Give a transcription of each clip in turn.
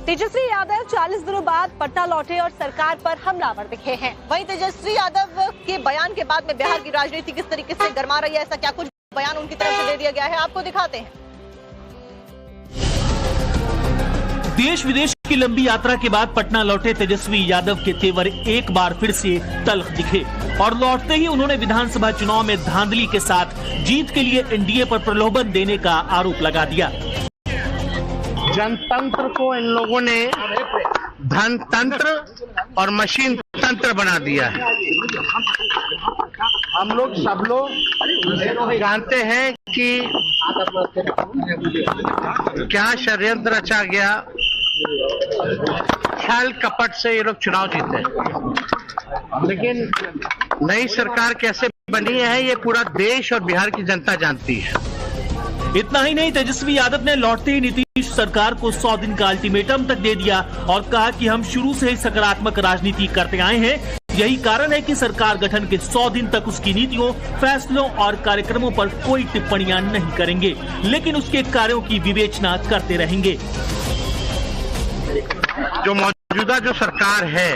तेजस्वी यादव 40 दिनों बाद पटना लौटे और सरकार पर हमलावर दिखे हैं। वहीं तेजस्वी यादव के बयान के बाद में बिहार की राजनीति किस तरीके से गर्मा रही है, ऐसा क्या कुछ बयान उनकी तरफ से दे दिया गया है, आपको दिखाते हैं। देश विदेश की लंबी यात्रा के बाद पटना लौटे तेजस्वी यादव के तेवर एक बार फिर से तल्ख दिखे और लौटते ही उन्होंने विधानसभा चुनाव में धांधली के साथ जीत के लिए एनडीए पर प्रलोभन देने का आरोप लगा दिया। जनतंत्र को इन लोगों ने धनतंत्र और मशीन तंत्र बना दिया है। हम लोग सब लोग जानते हैं कि क्या षड्यंत्र रचा गया, छल कपट से ये लोग चुनाव जीते, लेकिन नई सरकार कैसे बनी है ये पूरा देश और बिहार की जनता जानती है। इतना ही नहीं, तेजस्वी यादव ने लौटते ही नीतीश सरकार को 100 दिन का अल्टीमेटम तक दे दिया और कहा कि हम शुरू से ही सकारात्मक राजनीति करते आए हैं। यही कारण है कि सरकार गठन के 100 दिन तक उसकी नीतियों, फैसलों और कार्यक्रमों पर कोई टिप्पणियां नहीं करेंगे, लेकिन उसके कार्यों की विवेचना करते रहेंगे। जो मौजूदा जो सरकार है,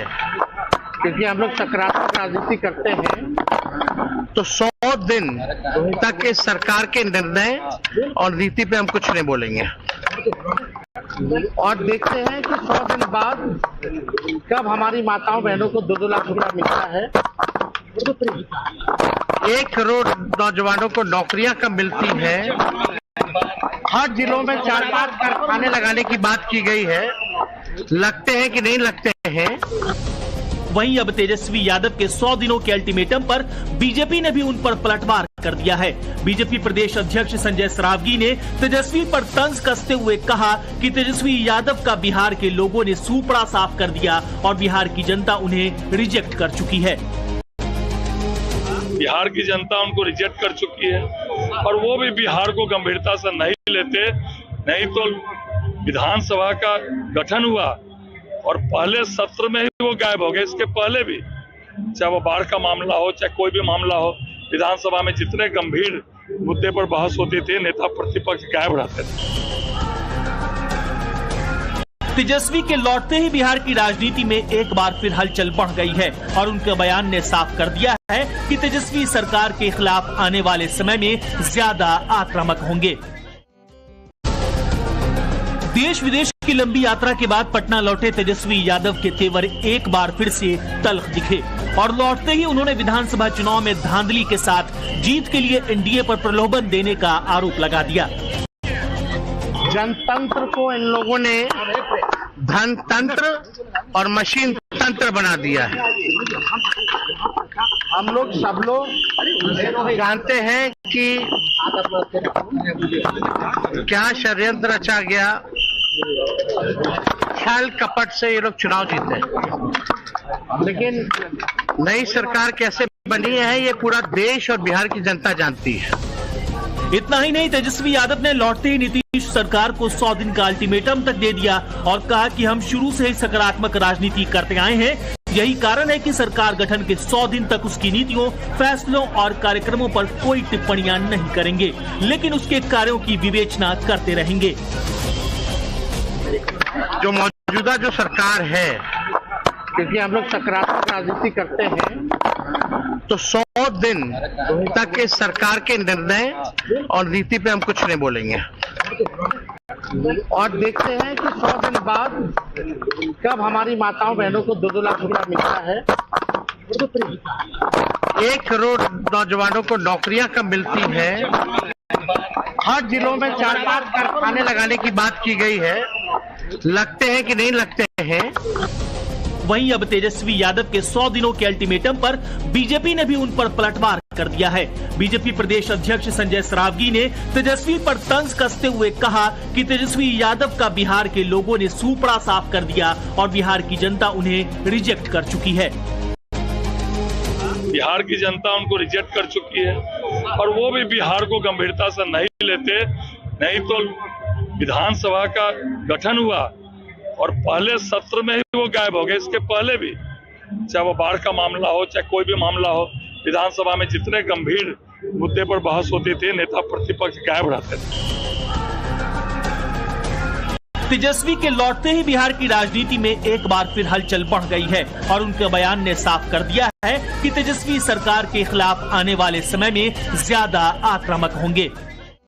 क्योंकि हम लोग सकारात्मक राजनीति करते हैं, तो 100 दिन तक इस सरकार के निर्णय और नीति पे हम कुछ नहीं बोलेंगे और देखते हैं कि 100 दिन बाद कब हमारी माताओं बहनों को 2-2 लाख रुपया मिलता है, 1 करोड़ नौजवानों को नौकरियां कब मिलती है, हर जिलों में 4-5 कारखाने लगाने की बात की गई है, लगते हैं कि नहीं लगते हैं। वहीं अब तेजस्वी यादव के 100 दिनों के अल्टीमेटम पर बीजेपी ने भी उन पर पलटवार कर दिया है। बीजेपी प्रदेश अध्यक्ष संजय सरावगी ने तेजस्वी पर तंज कसते हुए कहा कि तेजस्वी यादव का बिहार के लोगों ने सूपड़ा साफ कर दिया और बिहार की जनता उन्हें रिजेक्ट कर चुकी है। बिहार की जनता उनको रिजेक्ट कर चुकी है और वो भी बिहार को गंभीरता से नहीं लेते। नहीं तो विधानसभा का गठन हुआ और पहले सत्र में ही वो गायब हो गए। इसके पहले भी, चाहे वो बाढ़ का मामला हो, चाहे कोई भी मामला हो, विधानसभा में जितने गंभीर मुद्दे पर बहस होती थी, नेता प्रतिपक्ष गायब रहते थे। तेजस्वी के लौटते ही बिहार की राजनीति में एक बार फिर हलचल बढ़ गई है और उनके बयान ने साफ कर दिया है कि तेजस्वी सरकार के खिलाफ आने वाले समय में ज्यादा आक्रामक होंगे। देश विदेश की लंबी यात्रा के बाद पटना लौटे तेजस्वी यादव के तेवर एक बार फिर से तल्ख दिखे और लौटते ही उन्होंने विधानसभा चुनाव में धांधली के साथ जीत के लिए एनडीए पर प्रलोभन देने का आरोप लगा दिया। जनतंत्र को इन लोगों ने धनतंत्र और मशीन तंत्र बना दिया है। हम लोग सब लोग जानते हैं कि क्या षड्यंत्र रचा गया, छल कपट से ये लोग चुनाव जीते, लेकिन नई सरकार कैसे बनी है ये पूरा देश और बिहार की जनता जानती है। इतना ही नहीं, तेजस्वी यादव ने लौटते ही नीतीश सरकार को 100 दिन का अल्टीमेटम तक दे दिया और कहा कि हम शुरू से ही सकारात्मक राजनीति करते आए हैं। यही कारण है कि सरकार गठन के 100 दिन तक उसकी नीतियों, फैसलों और कार्यक्रमों पर कोई टिप्पणियां नहीं करेंगे, लेकिन उसके कार्यों की विवेचना करते रहेंगे। जो मौजूदा जो सरकार है, क्योंकि हम लोग सकारात्मक राजनीति करते हैं, तो 100 दिन तक इस सरकार के निर्णय और नीति पे हम कुछ नहीं बोलेंगे और देखते हैं कि 100 दिन बाद कब हमारी माताओं बहनों को 2-2 लाख रुपया मिलता है, 1 करोड़ नौजवानों को नौकरियां कब मिलती है, हर जिलों में 4-5 कारखाने लगाने की बात की गई है, लगते हैं कि नहीं लगते हैं। वहीं अब तेजस्वी यादव के 100 दिनों के अल्टीमेटम पर बीजेपी ने भी उन पर पलटवार कर दिया है। बीजेपी प्रदेश अध्यक्ष संजय सरावगी ने तेजस्वी पर तंज कसते हुए कहा कि तेजस्वी यादव का बिहार के लोगों ने सूपड़ा साफ कर दिया और बिहार की जनता उन्हें रिजेक्ट कर चुकी है। बिहार की जनता उनको रिजेक्ट कर चुकी है और वो भी बिहार को गंभीरता से नहीं लेते। नहीं तो विधानसभा का गठन हुआ और पहले सत्र में ही वो गायब हो गए। इसके पहले भी, चाहे वो बाढ़ का मामला हो, चाहे कोई भी मामला हो, विधानसभा में जितने गंभीर मुद्दे पर बहस होती थी, नेता प्रतिपक्ष गायब रहते थे। तेजस्वी के लौटते ही बिहार की राजनीति में एक बार फिर हलचल बढ़ गई है और उनके बयान ने साफ कर दिया है कि तेजस्वी सरकार के खिलाफ आने वाले समय में ज्यादा आक्रामक होंगे।